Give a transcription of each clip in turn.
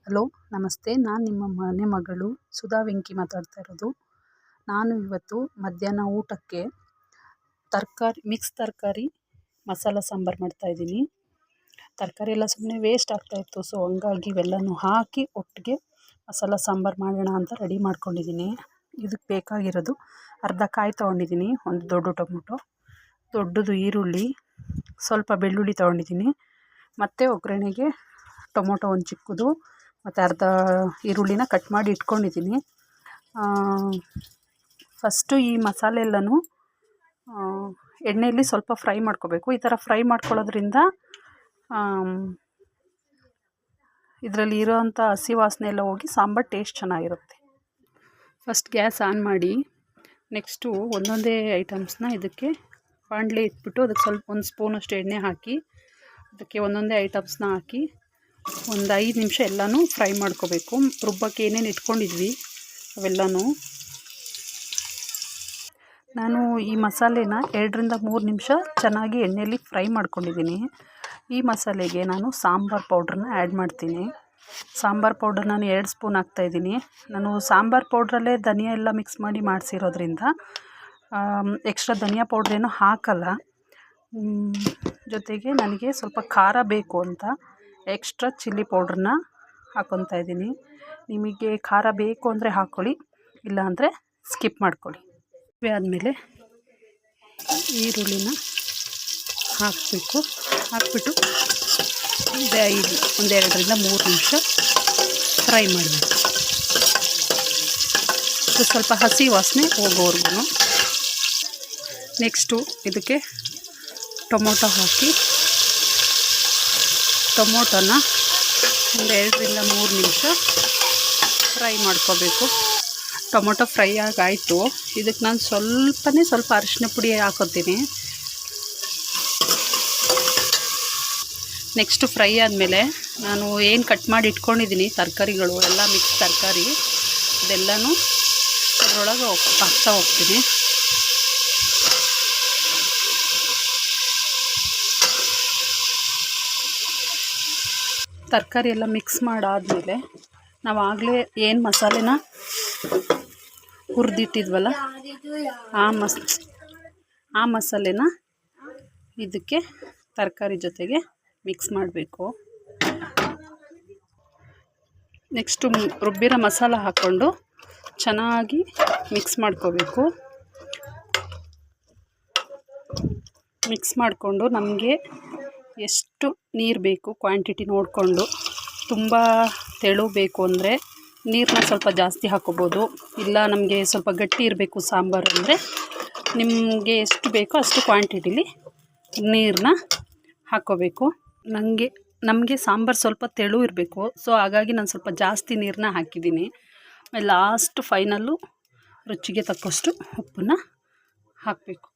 Hello ನಮಸ್ತೆ. ನಾನು ನಿಮ್ಮ ಮನೆ ಮಗಳು ಸುಧಾ ವೆಂಕಿ ಮಾತಾಡ್ತಾ ಇರೋದು. ನಾನು ಇವತ್ತು ಮಧ್ಯಾಹ್ನ ಊಟಕ್ಕೆ ಮಿಕ್ಸ್ ತರಕಾರಿ ಮಸಾಲ ಸಾಂಬಾರು ಮಾಡ್ತಾಯಿದ್ದೀನಿ. ತರಕಾರಿ ಎಲ್ಲ ಸುಮ್ಮನೆ ವೇಸ್ಟ್ ಆಗ್ತಾಯಿತ್ತು. ಸೊ ಹಂಗಾಗಿ ಇವೆಲ್ಲನೂ ಹಾಕಿ ಒಟ್ಟಿಗೆ ಮಸಾಲ ಸಾಂಬಾರು ಮಾಡೋಣ ಅಂತ ರೆಡಿ ಮಾಡ್ಕೊಂಡಿದ್ದೀನಿ. ಇದಕ್ಕೆ ಬೇಕಾಗಿರೋದು ಅರ್ಧ ಕಾಯಿ ತೊಗೊಂಡಿದ್ದೀನಿ, ಒಂದು ದೊಡ್ಡ ಟೊಮೊಟೊ, ದೊಡ್ಡದು ಈರುಳ್ಳಿ, ಸ್ವಲ್ಪ ಬೆಳ್ಳುಳ್ಳಿ ತೊಗೊಂಡಿದ್ದೀನಿ, ಮತ್ತು ಒಗ್ಗರಣೆಗೆ ಟೊಮೊಟೊ ಒಂದು ಚಿಕ್ಕದು ಮತ್ತು ಅರ್ಧ ಈರುಳ್ಳಿನ ಕಟ್ ಮಾಡಿ ಇಟ್ಕೊಂಡಿದ್ದೀನಿ. ಫಸ್ಟು ಈ ಮಸಾಲೆ ಎಲ್ಲನೂ ಎಣ್ಣೆಯಲ್ಲಿ ಸ್ವಲ್ಪ ಫ್ರೈ ಮಾಡ್ಕೋಬೇಕು. ಈ ಥರ ಫ್ರೈ ಮಾಡ್ಕೊಳ್ಳೋದ್ರಿಂದ ಇದರಲ್ಲಿ ಇರೋವಂಥ ಹಸಿ ವಾಸನೆ ಎಲ್ಲ ಹೋಗಿ ಸಾಂಬಾರು ಟೇಸ್ಟ್ ಚೆನ್ನಾಗಿರುತ್ತೆ. ಫಸ್ಟ್ ಗ್ಯಾಸ್ ಆನ್ ಮಾಡಿ ನೆಕ್ಸ್ಟು ಒಂದೊಂದೇ ಐಟಮ್ಸ್ನ ಇದಕ್ಕೆ ಬಾಣಲೆ ಇಟ್ಬಿಟ್ಟು ಅದಕ್ಕೆ ಸ್ವಲ್ಪ ಒಂದು ಸ್ಪೂನಷ್ಟು ಎಣ್ಣೆ ಹಾಕಿ ಅದಕ್ಕೆ ಒಂದೊಂದೇ ಐಟಮ್ಸ್ನ ಹಾಕಿ ಒಂದು 5 ನಿಮಿಷ ಎಲ್ಲನೂ ಫ್ರೈ ಮಾಡ್ಕೋಬೇಕು. ರುಬ್ಬಕ್ಕೆ ಏನೇನು ಇಟ್ಕೊಂಡಿದ್ವಿ ಅವೆಲ್ಲನೂ. ನಾನು ಈ ಮಸಾಲೆನ 2ರಿಂದ 3 ನಿಮಿಷ ಚೆನ್ನಾಗಿ ಎಣ್ಣೆಯಲ್ಲಿ ಫ್ರೈ ಮಾಡ್ಕೊಂಡಿದ್ದೀನಿ. ಈ ಮಸಾಲೆಗೆ ನಾನು ಸಾಂಬಾರು ಪೌಡ್ರನ್ನ ಆ್ಯಡ್ ಮಾಡ್ತೀನಿ. ಸಾಂಬಾರು ಪೌಡ್ರ್ ನಾನು 2 ಸ್ಪೂನ್ ಹಾಕ್ತಾಯಿದ್ದೀನಿ. ನಾನು ಸಾಂಬಾರು ಪೌಡ್ರಲ್ಲೇ ಧನಿಯಾ ಎಲ್ಲ ಮಿಕ್ಸ್ ಮಾಡಿ ಮಾಡಿಸಿರೋದ್ರಿಂದ ಎಕ್ಸ್ಟ್ರಾ ಧನಿಯಾ ಪೌಡ್ರೇನೂ ಹಾಕಲ್ಲ. ಜೊತೆಗೆ ನನಗೆ ಸ್ವಲ್ಪ ಖಾರ ಬೇಕು ಅಂತ ಎಕ್ಸ್ಟ್ರಾ ಚಿಲ್ಲಿ ಪೌಡ್ರನ್ನ ಹಾಕ್ಕೊತಾ ಇದ್ದೀನಿ. ನಿಮಗೆ ಖಾರ ಬೇಕು ಅಂದರೆ ಹಾಕ್ಕೊಳ್ಳಿ, ಇಲ್ಲಾಂದರೆ ಸ್ಕಿಪ್ ಮಾಡ್ಕೊಳ್ಳಿ. ಆದಮೇಲೆ ಈರುಳ್ಳಿನ ಹಾಕಬೇಕು. ಹಾಕ್ಬಿಟ್ಟು ಒಂದು 2ರಿಂದ 3 ನಿಮಿಷ ಫ್ರೈ ಮಾಡಬೇಕು. ಸ್ವಲ್ಪ ಹಸಿ ವಾಸನೆ ಹೋಗೋವರೆಗೂ. ನೆಕ್ಸ್ಟು ಇದಕ್ಕೆ ಟೊಮೊಟೊ ಹಾಕಿ ಟೊಮೊಟೊನ ಒಂದು 2ರಿಂದ 3 ನಿಮಿಷ ಫ್ರೈ ಮಾಡ್ಕೋಬೇಕು. ಟೊಮೊಟೊ ಫ್ರೈ ಆಗಾಯಿತು. ಇದಕ್ಕೆ ನಾನು ಸ್ವಲ್ಪ ಅರಿಶಿನ ಪುಡಿ ಹಾಕೋತೀನಿ. ನೆಕ್ಸ್ಟು ಫ್ರೈ ಆದಮೇಲೆ ನಾನು ಏನು ಕಟ್ ಮಾಡಿ ಇಟ್ಕೊಂಡಿದ್ದೀನಿ ತರಕಾರಿಗಳು ಎಲ್ಲ ಮಿಕ್ಸ್ ತರಕಾರಿ ಇದೆಲ್ಲನೂ ಅದರೊಳಗೆ ಹಾಕ್ತಾ ಹೋಗ್ತೀನಿ. ತರಕಾರಿ ಎಲ್ಲ ಮಿಕ್ಸ್ ಮಾಡಾದಮೇಲೆ ನಾವು ಆಗಲೇ ಏನು ಮಸಾಲೆನ ಹುರಿದಿಟ್ಟಿದ್ವಲ್ಲ ಆ ಮಸಾಲೆನ ಇದಕ್ಕೆ ತರಕಾರಿ ಜೊತೆಗೆ ಮಿಕ್ಸ್ ಮಾಡಬೇಕು. ನೆಕ್ಸ್ಟು ರುಬ್ಬಿರೋ ಮಸಾಲ ಹಾಕ್ಕೊಂಡು ಚೆನ್ನಾಗಿ ಮಿಕ್ಸ್ ಮಾಡ್ಕೋಬೇಕು. ಮಿಕ್ಸ್ ಮಾಡಿಕೊಂಡು ನಮಗೆ ಎಷ್ಟು ನೀರು ಬೇಕು ಕ್ವಾಂಟಿಟಿ ನೋಡಿಕೊಂಡು, ತುಂಬ ತೆಳು ಬೇಕು ಅಂದರೆ ನೀರನ್ನ ಸ್ವಲ್ಪ ಜಾಸ್ತಿ ಹಾಕ್ಕೋಬೋದು. ಇಲ್ಲ ನಮಗೆ ಸ್ವಲ್ಪ ಗಟ್ಟಿ ಇರಬೇಕು ಸಾಂಬಾರು ಅಂದರೆ ನಿಮಗೆ ಎಷ್ಟು ಬೇಕೋ ಅಷ್ಟು ಕ್ವಾಂಟಿಟಿಲಿ ನೀರನ್ನ ಹಾಕ್ಕೋಬೇಕು. ನಮಗೆ ಸಾಂಬಾರು ಸ್ವಲ್ಪ ತೆಳು ಇರಬೇಕು. ಸೊ ಹಾಗಾಗಿ ನಾನು ಸ್ವಲ್ಪ ಜಾಸ್ತಿ ನೀರನ್ನ ಹಾಕಿದ್ದೀನಿ. ಲಾಸ್ಟ್ ಫೈನಲ್ಲು ರುಚಿಗೆ ತಕ್ಕಷ್ಟು ಉಪ್ಪನ್ನ ಹಾಕಬೇಕು.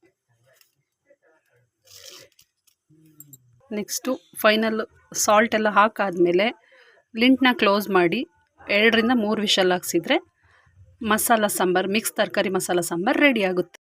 ನೆಕ್ಸ್ಟು ಫೈನಲ್ ಸಾಲ್ಟ್ ಎಲ್ಲ ಹಾಕಾದಮೇಲೆ ಲಿಂಟ್ನ ಕ್ಲೋಸ್ ಮಾಡಿ 2ರಿಂದ 3 ವಿಷಲ್ ಹಾಕ್ಸಿದ್ರೆ ಮಸಾಲ ಸಾಂಬಾರು ಮಿಕ್ಸ್ ತರಕಾರಿ ಮಸಾಲ ಸಾಂಬಾರು ರೆಡಿ ಆಗುತ್ತೆ.